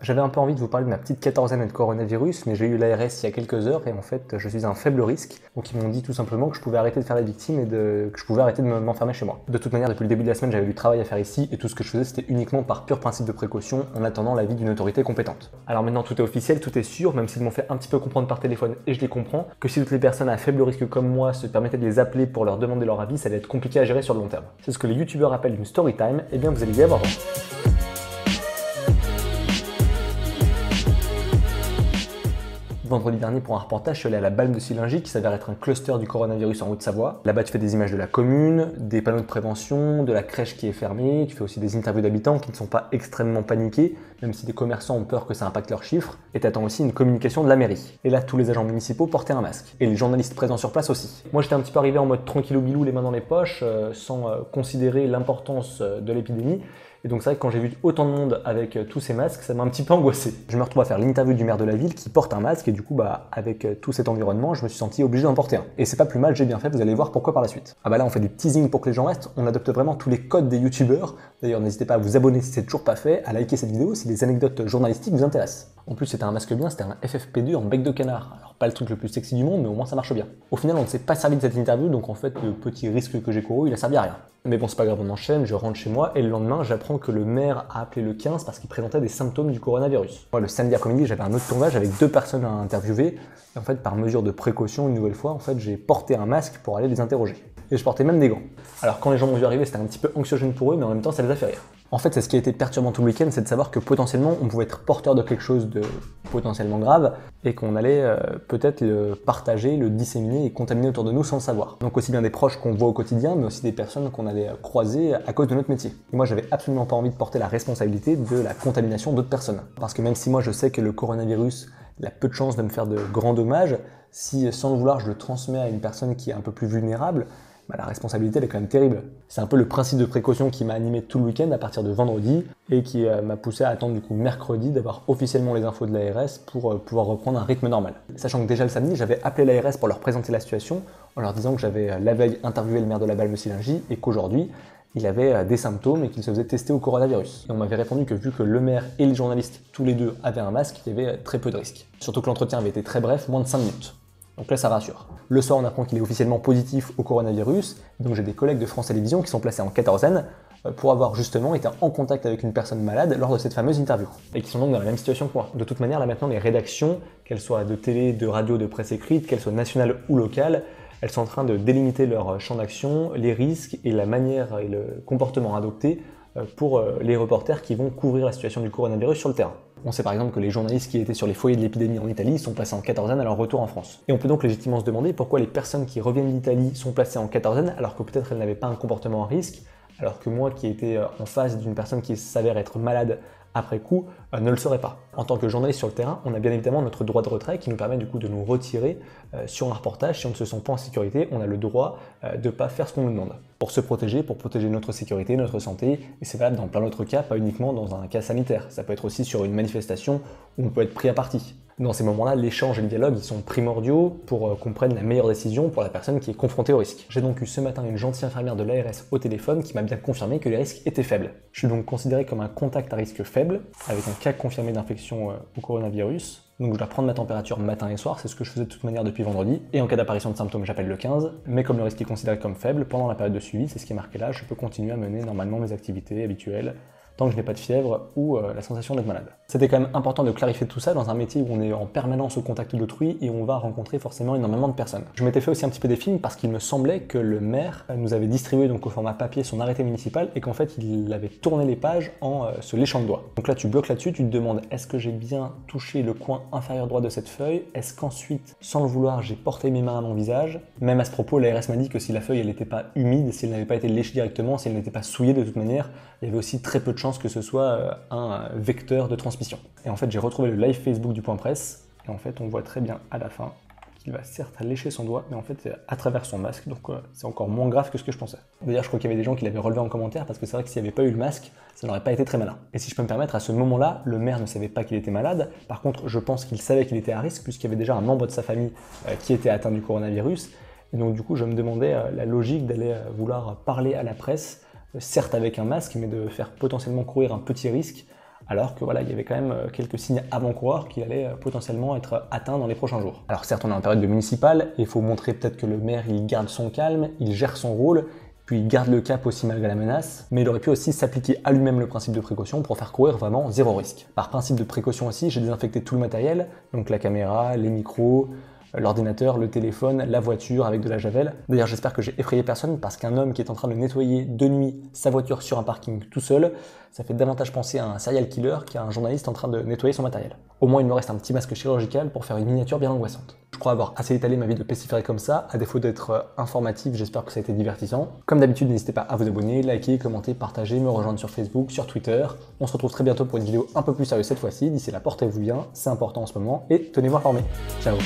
J'avais un peu envie de vous parler de ma petite quatorzaine et de coronavirus, mais j'ai eu l'ARS il y a quelques heures et en fait je suis à un faible risque. Donc ils m'ont dit tout simplement que je pouvais arrêter de faire la victime et que je pouvais arrêter de m'enfermer chez moi. De toute manière, depuis le début de la semaine, j'avais du travail à faire ici et tout ce que je faisais c'était uniquement par pur principe de précaution en attendant l'avis d'une autorité compétente. Alors maintenant tout est officiel, tout est sûr, même s'ils m'ont fait un petit peu comprendre par téléphone et je les comprends, que si toutes les personnes à faible risque comme moi se permettaient de les appeler pour leur demander leur avis, ça allait être compliqué à gérer sur le long terme. C'est ce que les youtubeurs appellent une story time, et bien vous allez y avoir droit. Vendredi dernier, pour un reportage, je suis allé à la Balme de Sillingy qui s'avère être un cluster du coronavirus en Haute-Savoie. Là-bas, tu fais des images de la commune, des panneaux de prévention, de la crèche qui est fermée, tu fais aussi des interviews d'habitants qui ne sont pas extrêmement paniqués, même si des commerçants ont peur que ça impacte leurs chiffres, et tu attends aussi une communication de la mairie. Et là, tous les agents municipaux portaient un masque, et les journalistes présents sur place aussi. Moi, j'étais un petit peu arrivé en mode tranquillou bilou, les mains dans les poches, sans considérer l'importance de l'épidémie. Et donc c'est vrai que quand j'ai vu autant de monde avec tous ces masques, ça m'a un petit peu angoissé. Je me retrouve à faire l'interview du maire de la ville qui porte un masque et du coup avec tout cet environnement, je me suis senti obligé d'en porter un. Et c'est pas plus mal, j'ai bien fait, vous allez voir pourquoi par la suite. Ah bah là on fait du teasing pour que les gens restent, on adopte vraiment tous les codes des youtubeurs. D'ailleurs n'hésitez pas à vous abonner si c'est toujours pas fait, à liker cette vidéo si les anecdotes journalistiques vous intéressent. En plus c'était un masque bien, c'était un FFP2 en bec de canard. Alors pas le truc le plus sexy du monde, mais au moins ça marche bien. Au final on ne s'est pas servi de cette interview, donc en fait le petit risque que j'ai couru, il a servi à rien. Mais bon c'est pas grave, on enchaîne, je rentre chez moi et le lendemain j'apprends que le maire a appelé le 15 parce qu'il présentait des symptômes du coronavirus. Moi le samedi après-midi j'avais un autre tournage avec 2 personnes à interviewer et en fait par mesure de précaution une nouvelle fois en fait j'ai porté un masque pour aller les interroger. Et je portais même des gants. Alors quand les gens m'ont vu arriver c'était un petit peu anxiogène pour eux mais en même temps ça les a fait rire. En fait c'est ce qui a été perturbant tout le week-end, c'est de savoir que potentiellement on pouvait être porteur de quelque chose de potentiellement grave et qu'on allait peut-être le partager, le disséminer et contaminer autour de nous sans le savoir. Donc aussi bien des proches qu'on voit au quotidien mais aussi des personnes qu'on allait croiser à cause de notre métier. Et moi j'avais absolument pas envie de porter la responsabilité de la contamination d'autres personnes. Parce que même si moi je sais que le coronavirus il a peu de chances de me faire de grands dommages, si sans le vouloir je le transmets à une personne qui est un peu plus vulnérable, la responsabilité elle est quand même terrible. C'est un peu le principe de précaution qui m'a animé tout le week-end à partir de vendredi et qui m'a poussé à attendre du coup mercredi d'avoir officiellement les infos de l'ARS pour pouvoir reprendre un rythme normal. Sachant que déjà le samedi, j'avais appelé l'ARS pour leur présenter la situation en leur disant que j'avais la veille interviewé le maire de la Balme de Sillingy et qu'aujourd'hui, il avait des symptômes et qu'il se faisait tester au coronavirus. Et on m'avait répondu que vu que le maire et les journalistes, tous les deux, avaient un masque, il y avait très peu de risques. Surtout que l'entretien avait été très bref, moins de 5 minutes. Donc là, ça rassure. Le soir, on apprend qu'il est officiellement positif au coronavirus. Donc j'ai des collègues de France Télévisions qui sont placés en quatorzaine pour avoir justement été en contact avec une personne malade lors de cette fameuse interview. Et qui sont donc dans la même situation que moi. De toute manière, là maintenant, les rédactions, qu'elles soient de télé, de radio, de presse écrite, qu'elles soient nationales ou locales, elles sont en train de délimiter leur champ d'action, les risques et la manière et le comportement adopté pour les reporters qui vont couvrir la situation du coronavirus sur le terrain. On sait par exemple que les journalistes qui étaient sur les foyers de l'épidémie en Italie sont placés en quatorzaine à leur retour en France. Et on peut donc légitimement se demander pourquoi les personnes qui reviennent d'Italie sont placées en quatorzaine alors que peut-être elles n'avaient pas un comportement à risque, alors que moi qui étais en face d'une personne qui s'avère être malade après coup, ne le serait pas. En tant que journaliste sur le terrain, on a bien évidemment notre droit de retrait qui nous permet du coup de nous retirer sur un reportage. Si on ne se sent pas en sécurité, on a le droit de ne pas faire ce qu'on nous demande. Pour se protéger, pour protéger notre sécurité, notre santé, et c'est valable dans plein d'autres cas, pas uniquement dans un cas sanitaire. Ça peut être aussi sur une manifestation où on peut être pris à partie. Dans ces moments-là, l'échange et le dialogue, ils sont primordiaux pour qu'on prenne la meilleure décision pour la personne qui est confrontée au risque. J'ai donc eu ce matin une gentille infirmière de l'ARS au téléphone qui m'a bien confirmé que les risques étaient faibles. Je suis donc considéré comme un contact à risque faible, avec un cas confirmé d'infection au coronavirus. Donc je dois prendre ma température matin et soir, c'est ce que je faisais de toute manière depuis vendredi. Et en cas d'apparition de symptômes, j'appelle le 15. Mais comme le risque est considéré comme faible, pendant la période de suivi, c'est ce qui est marqué là, je peux continuer à mener normalement mes activités habituelles, tant que je n'ai pas de fièvre ou la sensation d'être malade. C'était quand même important de clarifier tout ça dans un métier où on est en permanence au contact d'autrui et où on va rencontrer forcément énormément de personnes. Je m'étais fait aussi un petit peu des films parce qu'il me semblait que le maire nous avait distribué donc au format papier son arrêté municipal et qu'en fait il avait tourné les pages en se léchant le doigt. Donc là tu bloques là-dessus, tu te demandes est-ce que j'ai bien touché le coin inférieur droit de cette feuille? Est-ce qu'ensuite, sans le vouloir, j'ai porté mes mains à mon visage? Même à ce propos, l'ARS m'a dit que si la feuille elle n'était pas humide, si elle n'avait pas été léchée directement, si elle n'était pas souillée de toute manière, il y avait aussi très peu de chances que ce soit un vecteur de transmission. Et en fait, j'ai retrouvé le live Facebook du Point Presse, et en fait, on voit très bien à la fin qu'il va certes lécher son doigt, mais en fait, c'est à travers son masque, donc c'est encore moins grave que ce que je pensais. D'ailleurs, je crois qu'il y avait des gens qui l'avaient relevé en commentaire, parce que c'est vrai que s'il n'y avait pas eu le masque, ça n'aurait pas été très malin. Et si je peux me permettre, à ce moment-là, le maire ne savait pas qu'il était malade, par contre, je pense qu'il savait qu'il était à risque, puisqu'il y avait déjà un membre de sa famille qui était atteint du coronavirus, et donc du coup, je me demandais la logique d'aller vouloir parler à la presse, certes avec un masque, mais de faire potentiellement courir un petit risque, alors que voilà, il y avait quand même quelques signes avant-coureurs qu'il allait potentiellement être atteint dans les prochains jours. Alors certes, on est en période de municipale, et il faut montrer peut-être que le maire, il garde son calme, il gère son rôle, puis il garde le cap aussi malgré la menace, mais il aurait pu aussi s'appliquer à lui-même le principe de précaution pour faire courir vraiment zéro risque. Par principe de précaution aussi, j'ai désinfecté tout le matériel, donc la caméra, les micros, l'ordinateur, le téléphone, la voiture avec de la javel. D'ailleurs, j'espère que j'ai effrayé personne parce qu'un homme qui est en train de nettoyer de nuit sa voiture sur un parking tout seul, ça fait davantage penser à un serial killer qu'à un journaliste en train de nettoyer son matériel. Au moins, il me reste un petit masque chirurgical pour faire une miniature bien angoissante. Je crois avoir assez étalé ma vie de pestiféré comme ça. À défaut d'être informatif, j'espère que ça a été divertissant. Comme d'habitude, n'hésitez pas à vous abonner, liker, commenter, partager, me rejoindre sur Facebook, sur Twitter. On se retrouve très bientôt pour une vidéo un peu plus sérieuse cette fois-ci. D'ici là, portez-vous bien, c'est important en ce moment, et tenez-vous informés. Ciao.